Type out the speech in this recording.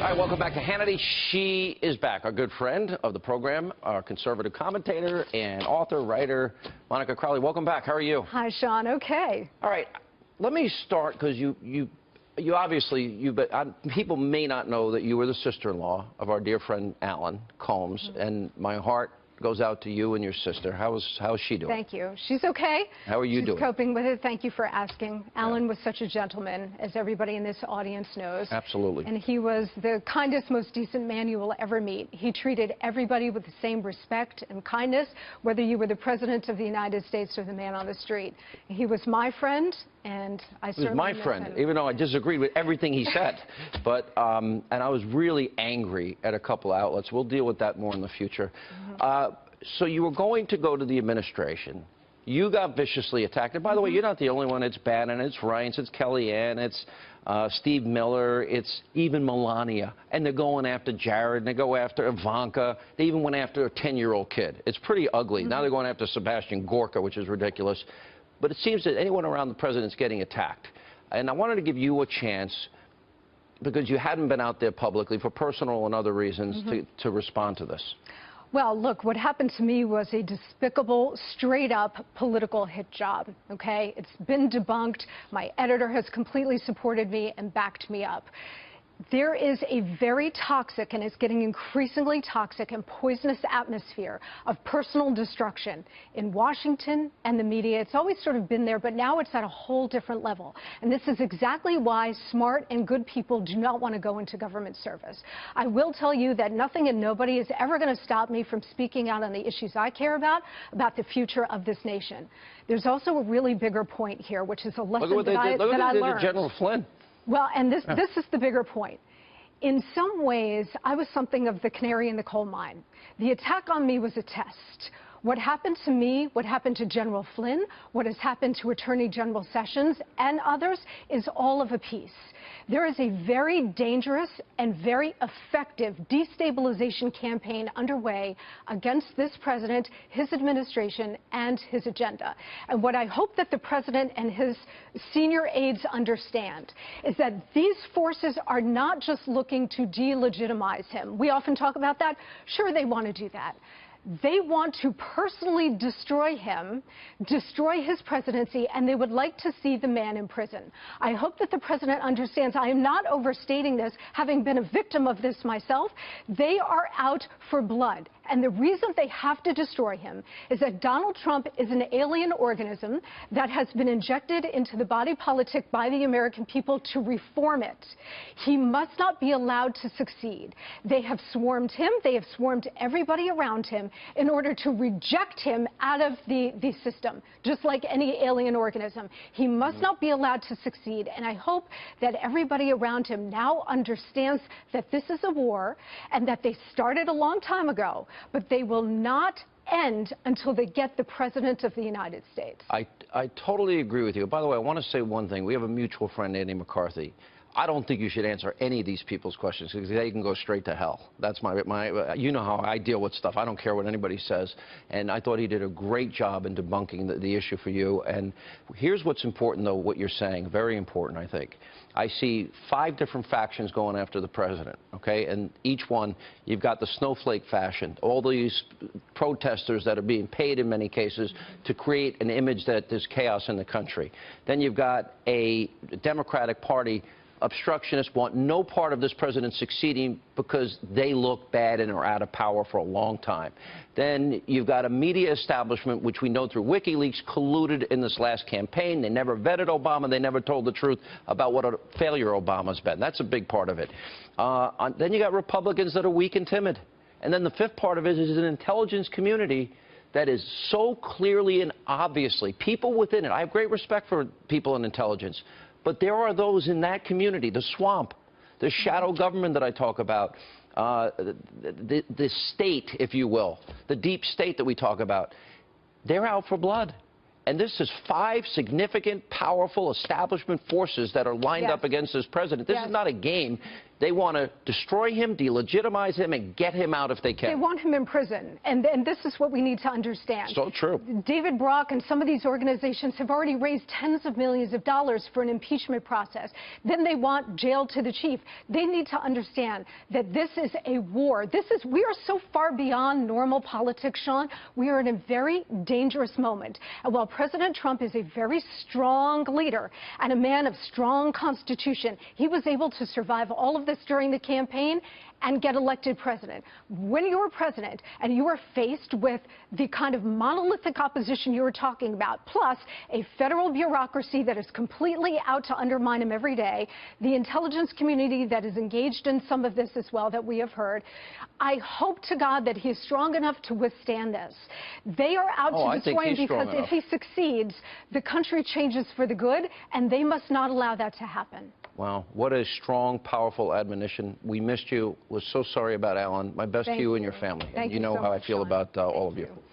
All right, welcome back to Hannity. She is back, our good friend of the program, our conservative commentator and author, writer, Monica Crowley. Welcome back. How are you? Hi, Sean. Okay. All right, let me start because you obviously, people may not know that you were the sister-in-law of our dear friend Alan Combs, and my heart goes out to you and your sister. How's she doing? Thank you. She's okay. How are you doing? She's coping with it. Thank you for asking. Alan was such a gentleman, as everybody in this audience knows. Absolutely. And he was the kindest, most decent man you will ever meet. He treated everybody with the same respect and kindness, whether you were the President of the United States or the man on the street. He was my friend, and I certainly He was my friend, even though I disagreed with everything he said. But and I was really angry at a couple outlets. We'll deal with that more in the future. So you were going to go to the administration. You got viciously attacked. And by the way, you're not the only one. It's Bannon, it's Reince, it's Kellyanne, it's Steve Miller, it's even Melania. And they're going after Jared, and they go after Ivanka. They even went after a 10-year-old kid. It's pretty ugly. Now they're going after Sebastian Gorka, which is ridiculous. But it seems that anyone around the president's getting attacked. And I wanted to give you a chance, because you hadn't been out there publicly for personal and other reasons, to respond to this. Well, look, what happened to me was a despicable, straight-up political hit job, okay? It's been debunked. My editor has completely supported me and backed me up. There is a very toxic, and it's getting increasingly toxic and poisonous atmosphere of personal destruction in Washington and the media. It's always sort of been there, but now it's at a whole different level. And this is exactly why smart and good people do not want to go into government service. I will tell you that nothing and nobody is ever going to stop me from speaking out on the issues I care about the future of this nation. There's also a really bigger point here, which is a lesson that I learned. Look what they did to General Flynn. Well, and this is the bigger point. In some ways, I was something of the canary in the coal mine. The attack on me was a test. What happened to me, what happened to General Flynn, what has happened to Attorney General Sessions and others is all of a piece. There is a very dangerous and very effective destabilization campaign underway against this president, his administration, and his agenda. And what I hope that the president and his senior aides understand is that these forces are not just looking to delegitimize him. We often talk about that. Sure, they want to do that. They want to personally destroy him, destroy his presidency, and they would like to see the man in prison. I hope that the president understands. I am not overstating this, having been a victim of this myself. They are out for blood. And the reason they have to destroy him is that Donald Trump is an alien organism that has been injected into the body politic by the American people to reform it. He must not be allowed to succeed. They have swarmed him. They have swarmed everybody around him in order to reject him out of the system, just like any alien organism. He must not be allowed to succeed. And I hope that everybody around him now understands that this is a war and that they started a long time ago, but they will not end until they get the President of the United States. I totally agree with you. By the way, I want to say one thing. We have a mutual friend, Andy McCarthy. I don't think you should answer any of these people's questions because they can go straight to hell. That's you know how I deal with stuff. I don't care what anybody says. And I thought he did a great job in debunking the issue for you. And here's what's important, though, what you're saying. Very important, I think. I see 5 different factions going after the president, okay? And each one, you've got the snowflake faction, all these protesters that are being paid in many cases to create an image that there's chaos in the country. Then you've got a Democratic Party obstructionists want no part of this president succeeding because they look bad and are out of power for a long time. Then you've got a media establishment, which we know through WikiLeaks, colluded in this last campaign. They never vetted Obama. They never told the truth about what a failure Obama's been. That's a big part of it. Then you got Republicans that are weak and timid. And then the 5th part of it is an intelligence community that is so clearly and obviously, people within it. I have great respect for people in intelligence. But there are those in that community, the swamp, the shadow government that I talk about, the state, if you will, the deep state that we talk about. They're out for blood. And this is 5 significant, powerful establishment forces that are lined up against this president. This is not a game. They want to destroy him, delegitimize him, and get him out if they can. They want him in prison, and this is what we need to understand. So true. David Brock and some of these organizations have already raised tens of millions of dollars for an impeachment process. Then they want jail to the chief. They need to understand that this is a war. We are so far beyond normal politics, Sean. We are in a very dangerous moment. And while President Trump is a very strong leader and a man of strong constitution, he was able to survive all of this during the campaign and get elected president. When you're president and you are faced with the kind of monolithic opposition you were talking about, plus a federal bureaucracy that is completely out to undermine him every day, the intelligence community that is engaged in some of this as well that we have heard, I hope to God that he is strong enough to withstand this. They are out to destroy him because if he succeeds, the country changes for the good, and they must not allow that to happen. Wow, what a strong, powerful admonition. We missed you. Was so sorry about Alan. My best to you and your family. Thank you know so how much, I feel Sean. about all of you. Thank you.